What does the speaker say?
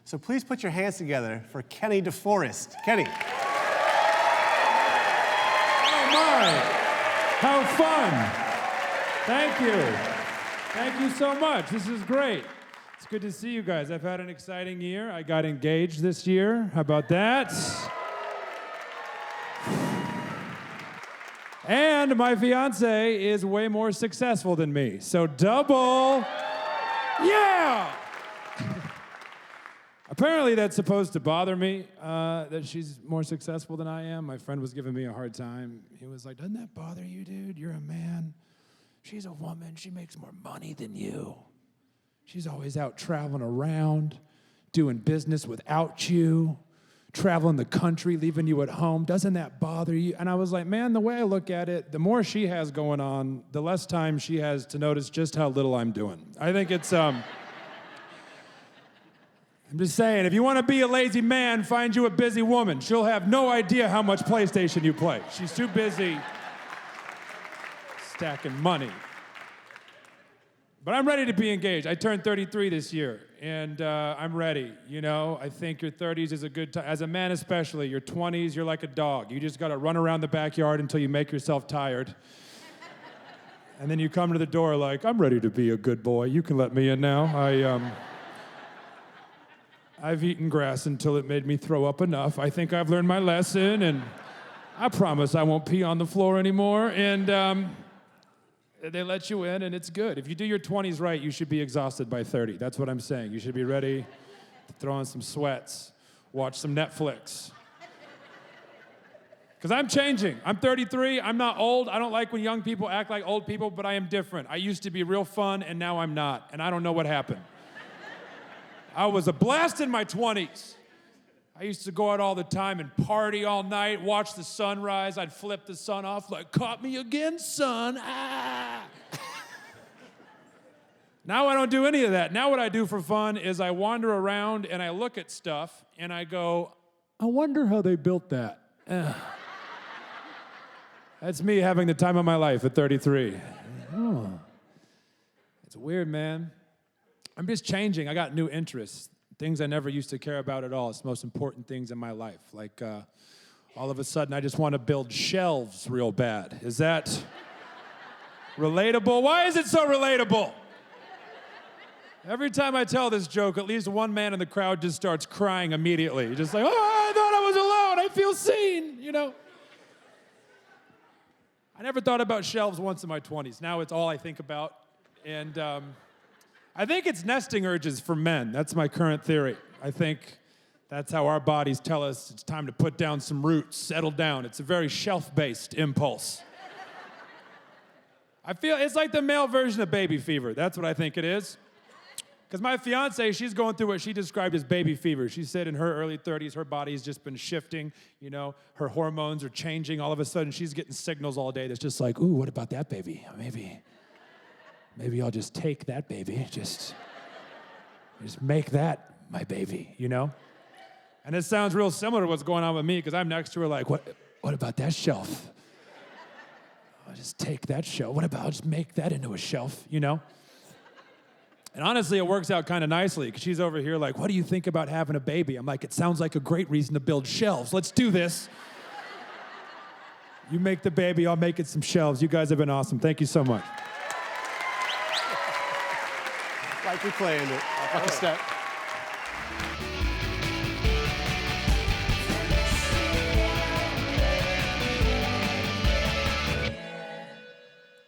So please put your hands together for Kenny Deforest. Kenny. Oh my, how fun. Thank you. Thank you so much. This is great. It's good to see you guys. I've had an exciting year. I got engaged this year. How about that? And my fiance is way more successful than me. So double, yeah! Apparently that's supposed to bother me, that she's more successful than I am. My friend was giving me a hard time. He was like, doesn't that bother you, dude? You're a man. She's a woman. She makes more money than you. She's always out traveling around, doing business without you, traveling the country, leaving you at home. Doesn't that bother you? And I was like, man, the way I look at it, the more she has going on, the less time she has to notice just how little I'm doing. I think it's, I'm just saying, if you want to be a lazy man, find you a busy woman. She'll have no idea how much PlayStation you play. She's too busy stacking money. But I'm ready to be engaged. I turned 33 this year, and I'm ready. You know, I think your 30s is a good time. As a man especially, your 20s, you're like a dog. You just got to run around the backyard until you make yourself tired. And then you come to the door like, I'm ready to be a good boy. You can let me in now. I've eaten grass until it made me throw up enough. I think I've learned my lesson, and I promise I won't pee on the floor anymore. And they let you in, and it's good. If you do your 20s right, you should be exhausted by 30. That's what I'm saying. You should be ready to throw on some sweats, watch some Netflix. Because I'm changing. I'm 33. I'm not old. I don't like when young people act like old people, but I am different. I used to be real fun, and now I'm not, and I don't know what happened. I was a blast in my 20s. I used to go out all the time and party all night, watch the sunrise. I'd flip the sun off like, caught me again, son. Ah. Now I don't do any of that. Now what I do for fun is I wander around and I look at stuff and I go, I wonder how they built that. That's me having the time of my life at 33. Oh. It's weird, man. I'm just changing. I got new interests. Things I never used to care about at all. It's the most important things in my life. Like, all of a sudden, I just want to build shelves real bad. Is that relatable? Why is it so relatable? Every time I tell this joke, at least one man in the crowd just starts crying immediately. Just like, oh, I thought I was alone. I feel seen, you know? I never thought about shelves once in my 20s. Now it's all I think about. And, I think it's nesting urges for men. That's my current theory. I think that's how our bodies tell us it's time to put down some roots, settle down. It's a very shelf-based impulse. I feel it's like the male version of baby fever. That's what I think it is. Because my fiance, she's going through what she described as baby fever. She said in her early 30s, her body's just been shifting. You know, her hormones are changing. All of a sudden, she's getting signals all day that's just like, ooh, what about that baby? Maybe I'll just take that baby, just make that my baby, you know? And it sounds real similar to what's going on with me, because I'm next to her like, what about that shelf? I'll just take that shelf. I'll just make that into a shelf, you know? And honestly, it works out kind of nicely, because she's over here like, what do you think about having a baby? I'm like, it sounds like a great reason to build shelves. Let's do this. You make the baby, I'll make it some shelves. You guys have been awesome. Thank you so much. Like we planned it. Off the step.